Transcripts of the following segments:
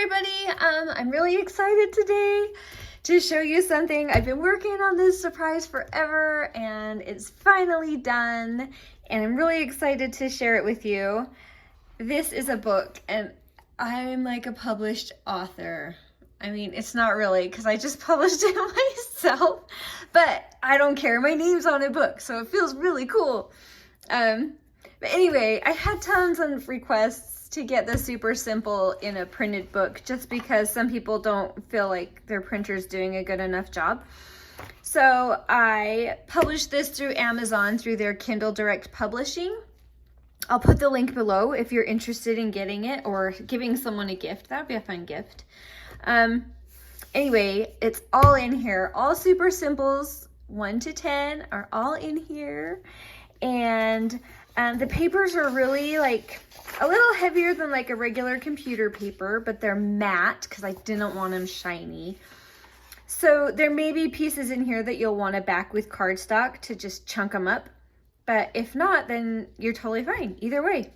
everybody. I'm really excited today to show you something. I've been working on this surprise forever and it's finally done and I'm really excited to share it with you. This is a book and I'm like a published author. I mean, it's not really because I just published it myself, but I don't care. My name's on a book, so it feels really cool. But anyway, I had tons of requests to get the Super Simple in a printed book just because some people don't feel like their printer's doing a good enough job. So I published this through Amazon through their Kindle Direct Publishing. I'll put the link below if you're interested in getting it or giving someone a gift. That would be a fun gift. Anyway, it's all in here. All Super Simples 1 to 10 are all in here. And the papers are really like a little heavier than like a regular computer paper, but they're matte because I didn't want them shiny. So there may be pieces in here that you'll want to back with cardstock to just chunk them up. But if not, then you're totally fine. Either way,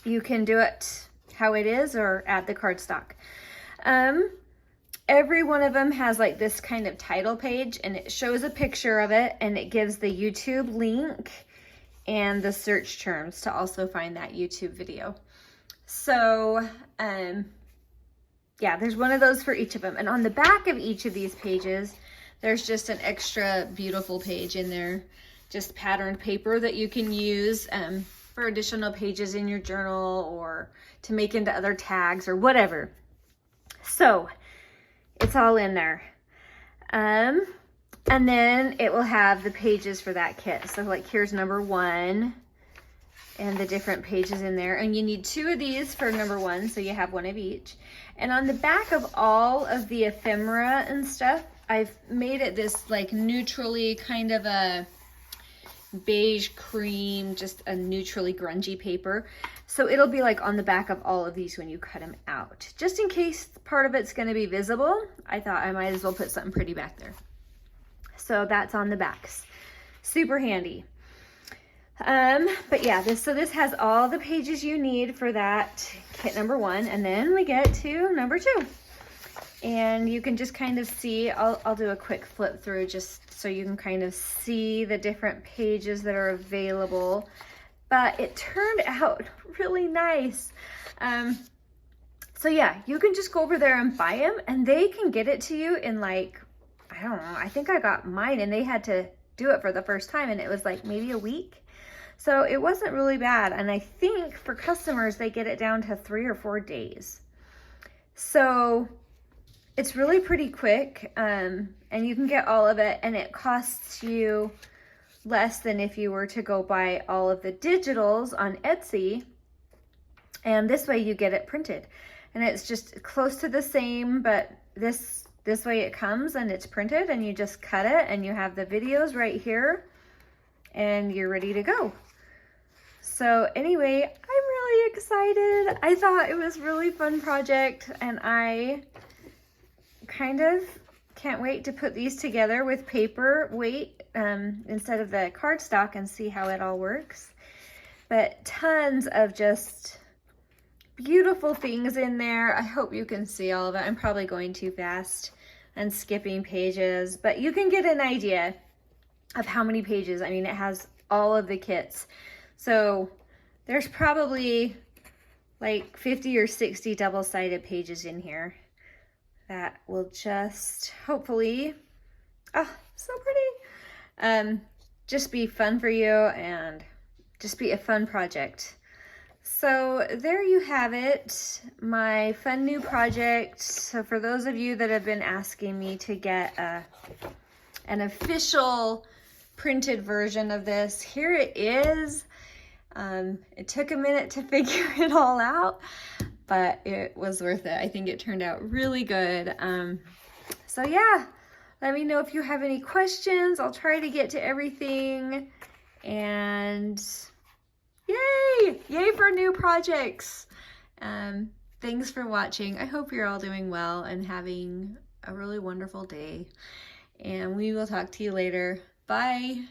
you can do it how it is or add the cardstock. Every one of them has like this kind of title page and it shows a picture of it and it gives the YouTube link and the search terms to also find that YouTube video. So, yeah, there's one of those for each of them. And on the back of each of these pages, there's just an extra beautiful page in there, just patterned paper that you can use for additional pages in your journal or to make into other tags or whatever. So, it's all in there. And then it will have the pages for that kit. So like here's number 1 and the different pages in there. And you need 2 of these for number 1, so you have 1 of each. And on the back of all of the ephemera and stuff, I've made it this like neutrally kind of a beige cream, just a neutrally grungy paper. So it'll be like on the back of all of these when you cut them out. Just in case part of it's going to be visible, I thought I might as well put something pretty back there. So that's on the backs. Super handy. But yeah, this has all the pages you need for that kit number 1. And then we get to number 2. And you can just kind of see, I'll do a quick flip through just so you can kind of see the different pages that are available. But it turned out really nice. So yeah, you can just go over there and buy them and they can get it to you in like, I don't know, I think I got mine and they had to do it for the first time and it was like maybe a week. So it wasn't really bad. And I think for customers, they get it down to 3 or 4 days. So it's really pretty quick and you can get all of it and it costs you less than if you were to go buy all of the digitals on Etsy. And this way you get it printed. And it's just close to the same, but this way it comes and it's printed and you just cut it and you have the videos right here and you're ready to go. So anyway, I'm really excited. I thought it was a really fun project and I kind of can't wait to put these together with paper weight instead of the cardstock and see how it all works. But tons of just beautiful things in there. I hope you can see all of it. I'm probably going too fast and skipping pages, but you can get an idea of how many pages. I mean, it has all of the kits. So there's probably like 50 or 60 double-sided pages in here that will just hopefully, oh, so pretty, just be fun for you and just be a fun project. So there you have it, my fun new project. So for those of you that have been asking me to get an official printed version of this, here it is. It took a minute to figure it all out, but it was worth it. I think it turned out really good. So yeah, let me know if you have any questions. I'll try to get to everything. And yay for new projects. Thanks for watching. I hope you're all doing well and having a really wonderful day. And we will talk to you later. Bye.